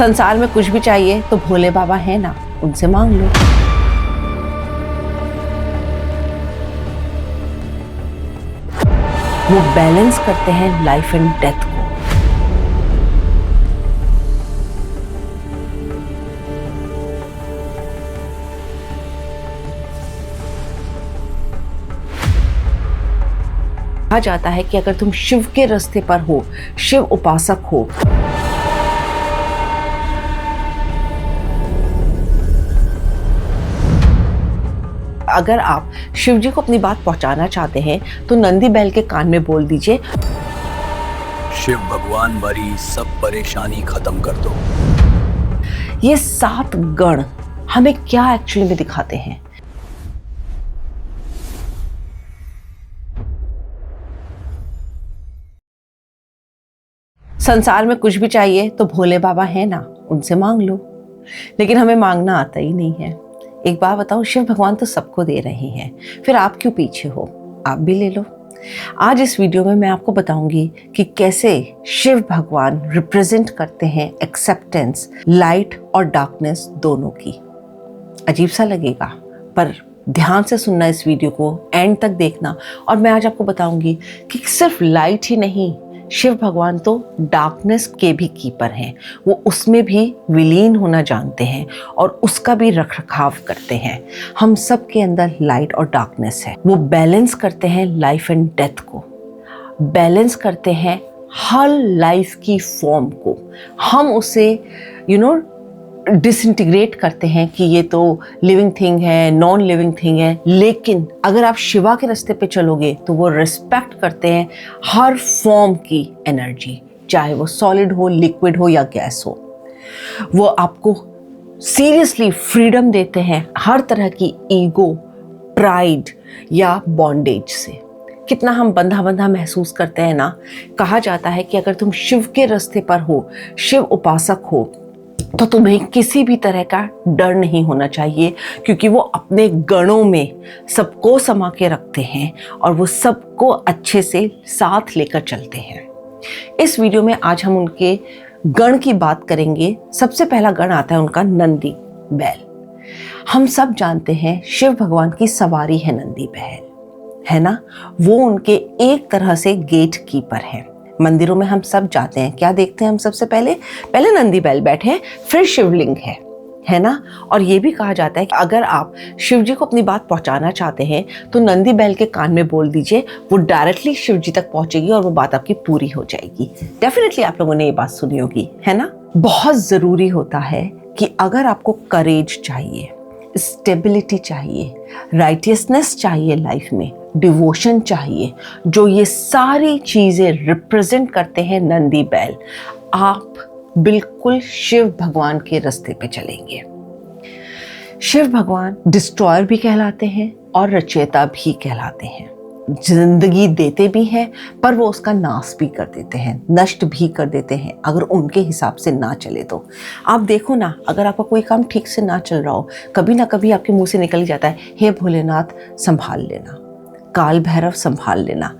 संसार में कुछ भी चाहिए तो भोले बाबा है ना, उनसे मांग लो। वो बैलेंस करते हैं लाइफ एंड डेथ को। कहा जाता है कि अगर तुम शिव के रास्ते पर हो, शिव उपासक हो, अगर आप शिव जी को अपनी बात पहुंचाना चाहते हैं तो नंदी बैल के कान में बोल दीजिए, शिव भगवान हमारी सब परेशानी खत्म कर दो। ये 7 गण हमें क्या एक्चुअली में दिखाते हैं। संसार में कुछ भी चाहिए तो भोले बाबा है ना, उनसे मांग लो। लेकिन हमें मांगना आता ही नहीं है। एक बात बताओ, शिव भगवान तो सबको दे रहे हैं, फिर आप क्यों पीछे हो? आप भी ले लो। आज इस वीडियो में मैं आपको बताऊंगी कि कैसे शिव भगवान रिप्रेजेंट करते हैं एक्सेप्टेंस, लाइट और डार्कनेस दोनों की। अजीब सा लगेगा, पर ध्यान से सुनना इस वीडियो को, एंड तक देखना। और मैं आज आपको बताऊंगी कि सिर्फ लाइट ही नहीं, शिव भगवान तो डार्कनेस के भी कीपर हैं। वो उसमें भी विलीन होना जानते हैं और उसका भी रखरखाव करते हैं। हम सब के अंदर लाइट और डार्कनेस है। वो बैलेंस करते हैं लाइफ एंड डेथ को, बैलेंस करते हैं हर लाइफ की फॉर्म को। हम उसे डिसइंटीग्रेट करते हैं कि ये तो लिविंग थिंग है, नॉन लिविंग थिंग है। लेकिन अगर आप शिवा के रास्ते पे चलोगे तो वो रिस्पेक्ट करते हैं हर फॉर्म की एनर्जी, चाहे वो सॉलिड हो, लिक्विड हो या गैस हो। वो आपको सीरियसली फ्रीडम देते हैं हर तरह की ईगो, प्राइड या बॉन्डेज से। कितना हम बंधा बंधा महसूस करते हैं ना। कहा जाता है कि अगर तुम शिव के रास्ते पर हो, शिव उपासक हो, तो तुम्हें किसी भी तरह का डर नहीं होना चाहिए, क्योंकि वो अपने गणों में सबको समा के रखते हैं और वो सबको अच्छे से साथ लेकर चलते हैं। इस वीडियो में आज हम उनके गण की बात करेंगे। सबसे पहला गण आता है उनका नंदी बैल। हम सब जानते हैं शिव भगवान की सवारी है नंदी बैल, है ना। वो उनके एक तरह से गेट कीपर हैं। मंदिरों में हम सब जाते हैं, क्या देखते हैं हम सबसे पहले नंदी बैल बैठे हैं, फिर शिवलिंग है ना। और ये भी कहा जाता है कि अगर आप शिव जी को अपनी बात पहुंचाना चाहते हैं तो नंदी बैल के कान में बोल दीजिए, वो डायरेक्टली शिव जी तक पहुंचेगी और वो बात आपकी पूरी हो जाएगी। डेफिनेटली आप लोगों ने ये बात सुनी होगी, है ना। बहुत जरूरी होता है कि अगर आपको करेज चाहिए, स्टेबिलिटी चाहिए, राइटियसनेस चाहिए लाइफ में, डिवोशन चाहिए, जो ये सारी चीजें रिप्रेजेंट करते हैं नंदी बैल, आप बिल्कुल शिव भगवान के रास्ते पे चलेंगे। शिव भगवान डिस्ट्रॉयर भी कहलाते हैं और रचयिता भी कहलाते हैं। जिंदगी देते भी हैं, पर वो उसका नाश भी कर देते हैं, नष्ट भी कर देते हैं अगर उनके हिसाब से ना चले तो। आप देखो ना, अगर आपका कोई काम ठीक से ना चल रहा हो, कभी ना कभी आपके मुंह से निकल ही जाता है, हे भोलेनाथ संभाल लेना, काल भैरव संभाल लेना।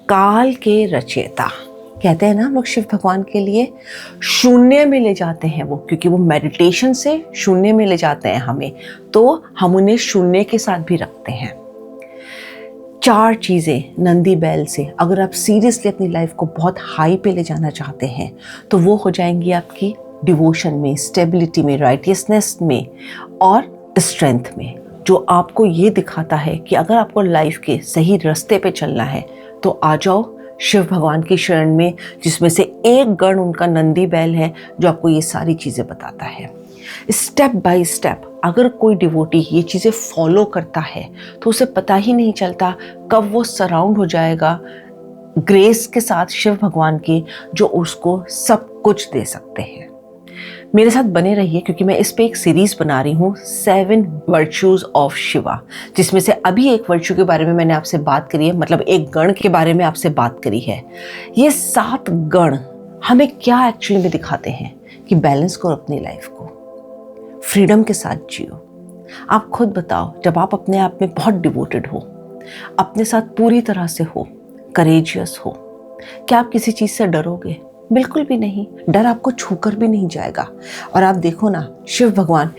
काल के रचयिता कहते हैं ना हम लोग शिव भगवान के लिए। शून्य में ले जाते हैं वो, क्योंकि वो मेडिटेशन से शून्य में ले जाते हैं हमें, तो हम उन्हें शून्य के साथ भी रखते हैं। 4 चीज़ें नंदी बैल से अगर आप सीरियसली अपनी लाइफ को बहुत हाई पे ले जाना चाहते हैं तो वो हो जाएंगी आपकी डिवोशन में, स्टेबिलिटी में, राइटियसनेस में और स्ट्रेंथ में, जो आपको ये दिखाता है कि अगर आपको लाइफ के सही रास्ते पे चलना है तो आ जाओ शिव भगवान की शरण में, जिसमें से एक गण उनका नंदी बैल है जो आपको ये सारी चीज़ें बताता है। स्टेप बाय स्टेप अगर कोई डिवोटी ये चीज़ें फॉलो करता है तो उसे पता ही नहीं चलता कब वो सराउंड हो जाएगा ग्रेस के साथ शिव भगवान के, जो उसको सब कुछ दे सकते हैं। मेरे साथ बने रहिए, क्योंकि मैं इस पे एक सीरीज बना रही हूँ 7 वर्च्यूज ऑफ शिवा, जिसमें से अभी एक वर्च्यू के बारे में मैंने आपसे बात करी है, मतलब एक गण के बारे में आपसे बात करी है। ये 7 गण हमें क्या एक्चुअली में दिखाते हैं कि बैलेंस करो अपनी लाइफ को, फ्रीडम के साथ जियो। आप खुद बताओ, जब आप अपने आप में बहुत डिवोटेड हो, अपने साथ पूरी तरह से हो, करेजियस हो, क्या आप किसी चीज़ से डरोगे? बिल्कुल भी नहीं। डर आपको छूकर भी नहीं जाएगा। और आप देखो ना, शिव भगवान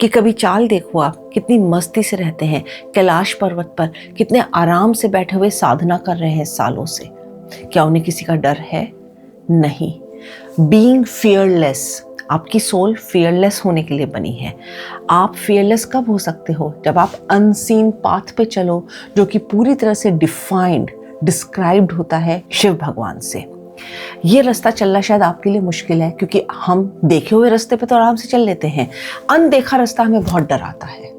कि कभी चाल देखो आप, कितनी मस्ती से रहते हैं कैलाश पर्वत पर, कितने आराम से बैठे हुए साधना कर रहे हैं सालों से। क्या उन्हें किसी का डर है? नहीं। बीइंग फियरलेस, आपकी सोल फियरलेस होने के लिए बनी है। आप फियरलेस कब हो सकते हो? जब आप अनसीन पाथ पे चलो, जो कि पूरी तरह से डिस्क्राइब्ड होता है शिव भगवान से। ये रास्ता चलना शायद आपके लिए मुश्किल है, क्योंकि हम देखे हुए रास्ते पे तो आराम से चल लेते हैं, अनदेखा रास्ता हमें बहुत डराता है।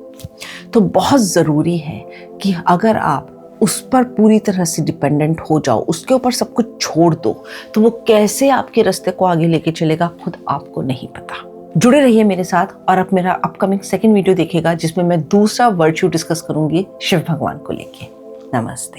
तो बहुत ज़रूरी है कि अगर आप उस पर पूरी तरह से डिपेंडेंट हो जाओ, उसके ऊपर सब कुछ छोड़ दो, तो वो कैसे आपके रास्ते को आगे लेके चलेगा खुद आपको नहीं पता। जुड़े रहिए मेरे साथ, और अब मेरा अपकमिंग सेकंड वीडियो देखिएगा जिसमें मैं दूसरा वर्च्यू डिस्कस करूंगी शिव भगवान को लेके। नमस्ते।